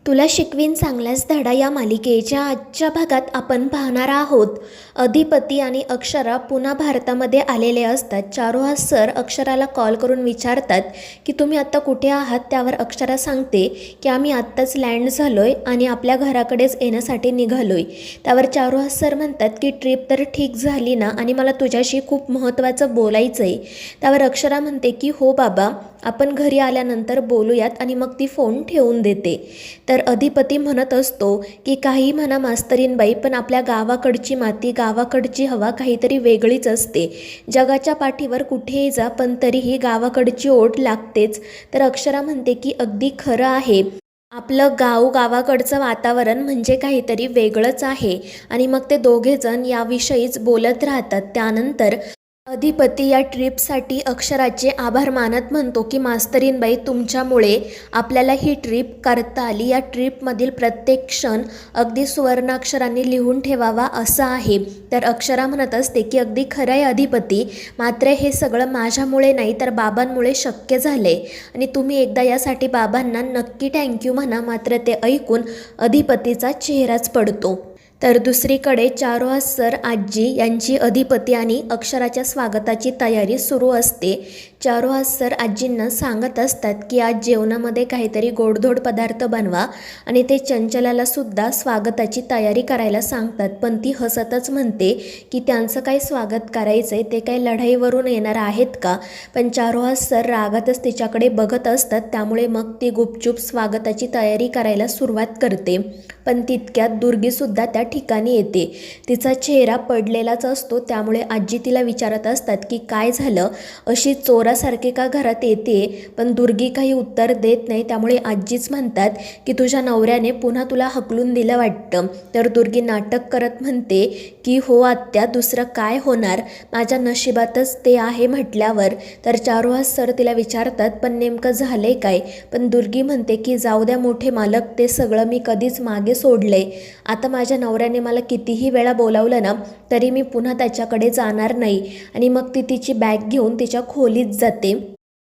तुला शिकवीन चांगलाच धडा या मालिकेच्या आजच्या भागात आपण पाहणार आहोत. अधिपती आणि अक्षरा पुन्हा भारतामध्ये आलेले असतात. चारुहास सर अक्षराला कॉल करून विचारतात की तुम्ही आत्ता कुठे आहात. त्यावर अक्षरा सांगते की आम्ही आत्ताच लँड झालोय आणि आपल्या घराकडेच येण्यासाठी निघालोय. त्यावर चारुहास सर म्हणतात की ट्रिप तर ठीक झाली ना, आणि मला तुझ्याशी खूप महत्त्वाचं बोलायचं आहे. त्यावर अक्षरा म्हणते की हो बाबा, आपण घरी आल्यानंतर बोलूयात, आणि मग ती फोन ठेवून देते. तर अधिपती म्हणत असतो की काही म्हणा मास्तरीनबाई, पण आपल्या गावाकडची माती, गावाकडची हवा काहीतरी वेगळीच असते. जगाच्या पाठीवर कुठेही जा, पण तरीही गावाकडची ओढ लागतेच. तर अक्षरा म्हणते की अगदी खरं आहे, आपलं गाव, गावाकडचं वातावरण म्हणजे काहीतरी वेगळंच आहे. आणि मग ते दोघेजण याविषयीच बोलत राहतात. त्यानंतर अधिपती या ट्रिपसाठी अक्षराचे आभार मानत म्हणतो की मास्तरीनबाई, तुमच्यामुळे आपल्याला ही ट्रिप करता आली. या ट्रिपमधील प्रत्येक क्षण अगदी सुवर्णाक्षरांनी लिहून ठेवावा असा आहे. तर अक्षरा म्हणत असते की अगदी खरं आहे अधिपती, मात्र हे सगळं माझ्यामुळे नाही तर बाबांमुळे शक्य झाले, आणि तुम्ही एकदा यासाठी बाबांना नक्की थँक्यू म्हणा. मात्र ते ऐकून अधिपतीचा चेहराच पडतो. तर दुसरीकडे चारुहास सर आजी यांची अधिपती आणि अक्षराच्या स्वागताची तयारी सुरू असते. चारुहास सर आजींना सांगत असतात की आज जेवणामध्ये काहीतरी गोडधोड पदार्थ बनवा, आणि ते चंचलाला सुद्धा स्वागताची तयारी करायला सांगतात. पण ती हसतच म्हणते की त्यांचं काय स्वागत करायचं आहे, ते काही लढाईवरून येणार आहेत का. पण चारुहास सर रागातच तिच्याकडे बघत असतात. त्यामुळे मग ती गुपचूप स्वागताची तयारी करायला सुरुवात करते. पण तितक्यात दुर्गीसुद्धा त्या ठिकाणी येते. तिचा चेहरा पडलेलाच असतो. त्यामुळे आजी तिला विचारत असतात की काय झालं, अशी चोरासारखी का घरात येते. पण दुर्गी काही उत्तर देत नाही. त्यामुळे आजीच म्हणतात की तुझ्या नवऱ्याने पुन्हा तुला हकलून दिलं वाटतं. तर दुर्गी नाटक करत म्हणते की हो आत्या, दुसरं काय होणार, माझ्या नशिबातच ते आहे म्हटल्यावर. तर चारुहास सर तिला विचारतात पण नेमकं झालंय काय. पण दुर्गी म्हणते की जाऊ द्या मोठे मालक, ते सगळं मी कधीच मागे सोडले. आता माझ्या नवऱ्याने मला कितीही वेळा बोलावलं ना, तरी मी पुन्हा त्याच्याकडे जाणार नाही. आणि मग ती तिची बॅग घेऊन तिच्या खोलीत जाते.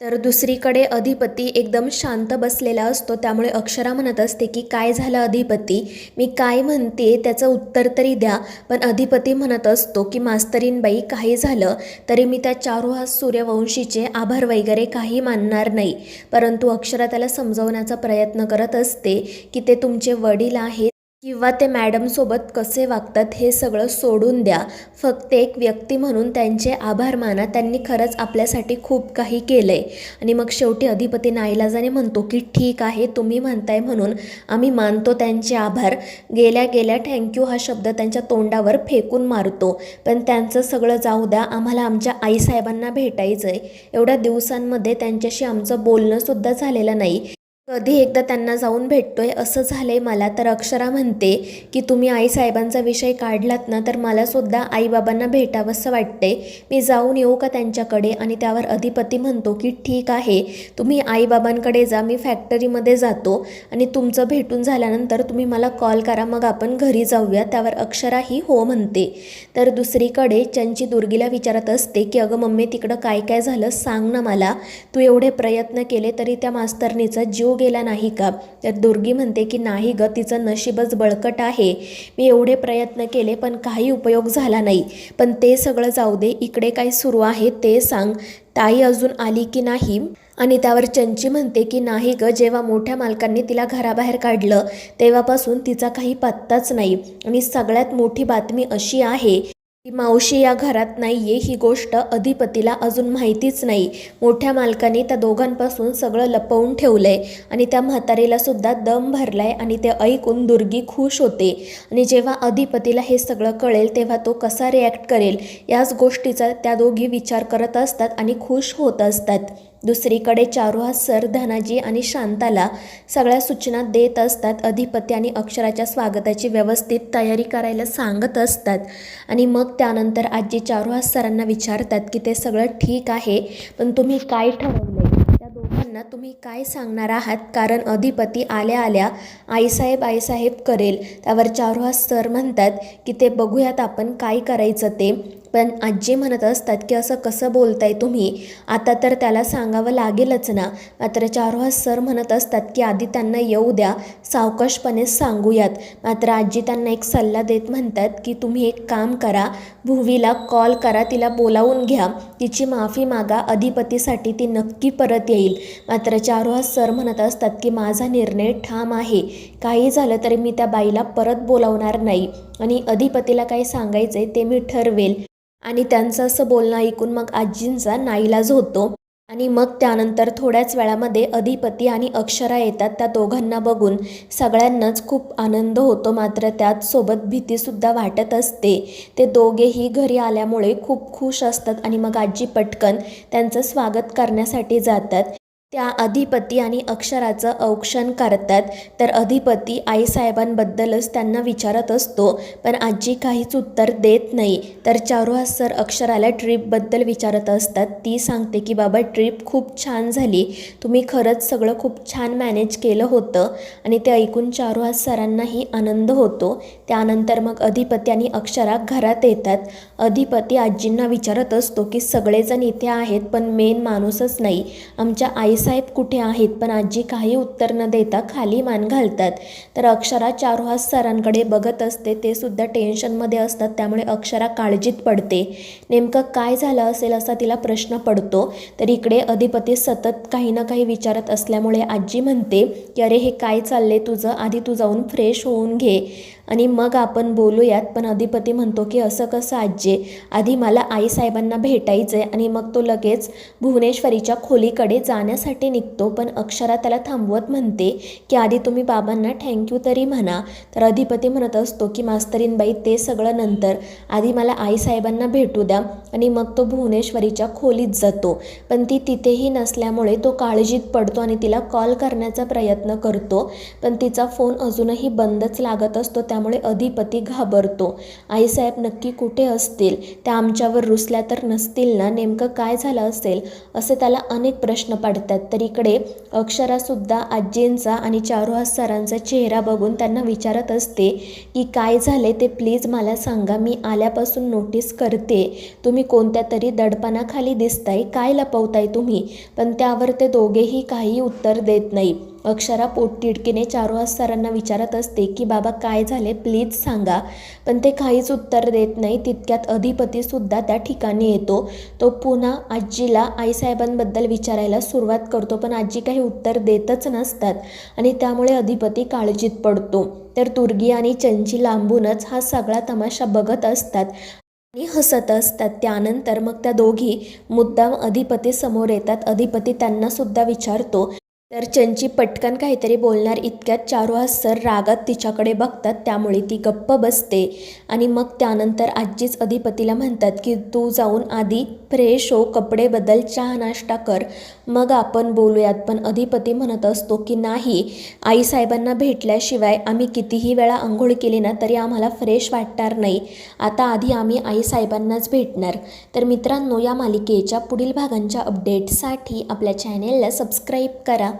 तर दुसरीकडे अधिपती एकदम शांत बसलेला असतो. त्यामुळे अक्षरा म्हणत असते की काय झालं अधिपती, मी काय म्हणते त्याचं उत्तर तरी द्या. पण अधिपती म्हणत असतो की मास्तरीनबाई, काही झालं तरी मी त्या चारुहास सूर्यवंशीचे आभार वगैरे काही मानणार नाही. परंतु अक्षरा त्याला समजवण्याचा प्रयत्न करत असते की ते तुमचे वडील आहेत, किंवा ते मॅडमसोबत कसे वागतात हे सगळं सोडून द्या. फक्त एक व्यक्ती म्हणून त्यांचे आभार माना, त्यांनी खरंच आपल्यासाठी खूप काही केलं आहे. आणि मग शेवटी अधिपती नाईलाजाने म्हणतो की ठीक आहे, तुम्ही म्हणताय म्हणून आम्ही मानतो त्यांचे आभार. गेल्या गेल्या थँक्यू हा शब्द त्यांच्या तोंडावर फेकून मारतो. पण त्यांचं सगळं जाऊ द्या, आम्हाला आमच्या आईसाहेबांना भेटायचं आहे. एवढ्या दिवसांमध्ये त्यांच्याशी आमचं बोलणंसुद्धा झालेलं नाही. कधी एकदा त्यांना जाऊन भेटतोय असं झालंय मला. तर अक्षरा म्हणते की तुम्ही आईसाहेबांचा विषय काढलात ना, तर मलासुद्धा आईबाबांना भेटावंसं वाटतंय. मी जाऊन येऊ का त्यांच्याकडे. आणि त्यावर अधिपती म्हणतो की ठीक आहे, तुम्ही आईबाबांकडे जा, मी फॅक्टरीमध्ये जातो, आणि तुमचं भेटून झाल्यानंतर तुम्ही मला कॉल करा, मग आपण घरी जाऊया. त्यावर अक्षरा ही हो म्हणते. तर दुसरीकडे चंची दुर्गीला विचारत असते की अगं मम्मी, तिकडं काय काय झालं सांग ना मला, तू एवढे प्रयत्न केले तरी त्या मास्तरनीचा जीव गेला नाही का. तर दुर्गी म्हणते की नाही ग, तिचं नशीबच बळकट आहे. मी एवढे प्रयत्न केले पण काही उपयोग झाला नाही. पण ते सगळं जाऊ दे, इकडे काय सुरू आहे ते सांग, ताई अजून आली की नाही. आणि त्यावर चंची म्हणते की नाही ग, जेव्हा मोठ्या मालकांनी तिला घराबाहेर काढलं तेव्हापासून तिचा काही पत्ताच नाही. आणि सगळ्यात मोठी बातमी अशी आहे की मावशी या घरात नाहीये. ही गोष्ट अधिपतीला अजून माहितीच नाही. मोठ्या मालकाने त्या दोघांपासून सगळं लपवून ठेवलंय, आणि त्या म्हातारीला सुद्धा दम भरलाय. आणि ते ऐकून दुर्गी खुश होते. आणि जेव्हा अधिपतीला हे सगळं कळेल तेव्हा तो कसा रिॲक्ट करेल, याच गोष्टीचा त्या दोघी विचार करत असतात आणि खुश होत असतात. दुसरीकडे चारुहास सर धनाजी आणि शांताला सगळ्या सूचना देत असतात. अधिपती आणि अक्षराच्या स्वागताची व्यवस्थित तयारी करायला सांगत असतात. आणि मग त्यानंतर आजी चारुहास सरांना विचारतात की ते सगळं ठीक आहे, पण तुम्ही काय ठरवलंय, त्या दोघांना तुम्ही काय सांगणार आहात. कारण अधिपती आल्या आल्या आईसाहेब आईसाहेब करेल. त्यावर चारुहास सर म्हणतात की ते बघूयात आपण काय करायचं ते. पण आजी म्हणत असतात की असं कसं बोलताय तुम्ही, आता तर त्याला सांगावं लागेलच ना. मात्र चारुहास सर म्हणत असतात की आधी त्यांना येऊ द्या, सावकाशपणे सांगूयात. मात्र आजी त्यांना एक सल्ला देत म्हणतात की तुम्ही एक काम करा, भुवीला कॉल करा, तिला बोलावून घ्या, तिची माफी मागा, अधिपतीसाठी ती नक्की परत येईल. मात्र चारुहास सर म्हणत असतात की माझा निर्णय ठाम आहे, काही झालं तरी मी त्या बाईला परत बोलावणार नाही आणि अधिपतीला काय सांगायचं ते मी ठरवेल. आणि त्यांचं असं बोलणं ऐकून मग आजींचा नाईलाज होतो आणि मग त्यानंतर थोड्याच वेळामध्ये अधिपती आणि अक्षरा येतात. त्या दोघांना बघून सगळ्यांनाच खूप आनंद होतो, मात्र त्याचसोबत भीतीसुद्धा वाटत असते. ते दोघेही घरी आल्यामुळे खूप खुश असतात आणि मग आजी पटकन त्यांचं स्वागत करण्यासाठी जातात. त्या अधिपती आणि अक्षराचं औक्षण करतात. तर अधिपती आईसाहेबांबद्दलच त्यांना विचारत असतो, पण आजी काहीच उत्तर देत नाही. तर चारुहास सर अक्षराला ट्रीपबद्दल विचारत असतात. ती सांगते की बाबा ट्रीप खूप छान झाली, तुम्ही खरंच सगळं खूप छान मॅनेज केलं होतं. आणि ते ऐकून चारुहास सरांनाही आनंद होतो. त्यानंतर मग अधिपती आणि अक्षरा घरात येतात. अधिपती आजींना विचारत असतो की सगळेजण इथे आहेत पण मेन माणूसच नाही, आमच्या आईसाहेब कुठे आहेत. पण आजी काही उत्तर न देता खाली मान घालतात. तर अक्षरा चारुहास सरांकडे बघत असते, ते सुद्धा टेन्शनमध्ये असतात, त्यामुळे अक्षरा काळजीत पडते. नेमकं काय झालं असेल असा तिला प्रश्न पडतो. तर इकडे अधिपती सतत काही ना काही विचारत असल्यामुळे आजी म्हणते की अरे हे काय चाललंय तुझं, आधी तू जाऊन फ्रेश होऊन घे आणि मग आपण बोलूयात. पण अधिपती म्हणतो की असं कसं आजी, आधी मला आईसाहेबांना भेटायचं आहे. आणि मग तो लगेच भुवनेश्वरीच्या खोलीकडे जाण्यासाठी निघतो. पण अक्षरा त्याला थांबवत म्हणते की आधी तुम्ही बाबांना थँक्यू तरी म्हणा. तर अधिपती म्हणत असतो की मास्तरीनबाई ते सगळं नंतर, आधी मला आईसाहेबांना भेटू द्या. आणि मग तो भुवनेश्वरीच्या खोलीत जातो. पण ती तिथेही नसल्यामुळे तो काळजीत पडतो आणि तिला कॉल करण्याचा प्रयत्न करतो, पण तिचा फोन अजूनही बंदच लागत असतो. त्यामुळे अधिपती घाबरतो, आईसाहेब नक्की कुठे असतील, त्या आमच्यावर रुसल्या तर नसतील ना, नेमकं काय झालं असेल असे त्याला अनेक प्रश्न पडतात. तर इकडे अक्षरासुद्धा आजींचा आणि चारुहास सरांचा चेहरा बघून त्यांना विचारत असते की काय झाले ते प्लीज मला सांगा, मी आल्यापासून नोटीस करते तुम्ही कोणत्या तरी दडपणाखाली दिसताय, काय लपवताय तुम्ही. पण त्यावर ते दोघेही काही उत्तर देत नाही. अक्षरा पोटतिडकीने चारुहास सरांना विचारत असते की बाबा काय झाले प्लीज सांगा, पण ते काहीच उत्तर देत नाही. तितक्यात अधिपतीसुद्धा त्या ठिकाणी येतो. तो पुन्हा आजीला आईसाहेबांबद्दल विचारायला सुरुवात करतो, पण आजी काही उत्तर देतच नसतात आणि त्यामुळे अधिपती काळजीत पडतो. तर दुर्गी आणि चंची लांबूनच हा सगळा तमाशा बघत असतात आणि हसत असतात. त्यानंतर मग त्या दोघी मुद्दाम अधिपती समोर येतात. अधिपती त्यांनासुद्धा विचारतो. तर चंची पटकन काहीतरी बोलणार इतक्यात चारुहास सर रागात तिच्याकडे बघतात, त्यामुळे ती गप्प बसते. आणि मग त्यानंतर आजीच अधिपतीला म्हणतात की तू जाऊन आधी फ्रेश हो, कपडे बदल, चहा नाश्ता कर, मग आपण बोलूयात. पण अधिपती म्हणत असतो की नाही, आईसाहेबांना भेटल्याशिवाय आम्ही कितीही वेळा आंघोळ केली ना तरी आम्हाला फ्रेश वाटणार नाही, आता आधी आम्ही आईसाहेबांनाच भेटणार. तर मित्रांनो, या मालिकेच्या पुढील भागांच्या अपडेट्ससाठी आपल्या चॅनेलला सबस्क्राईब करा.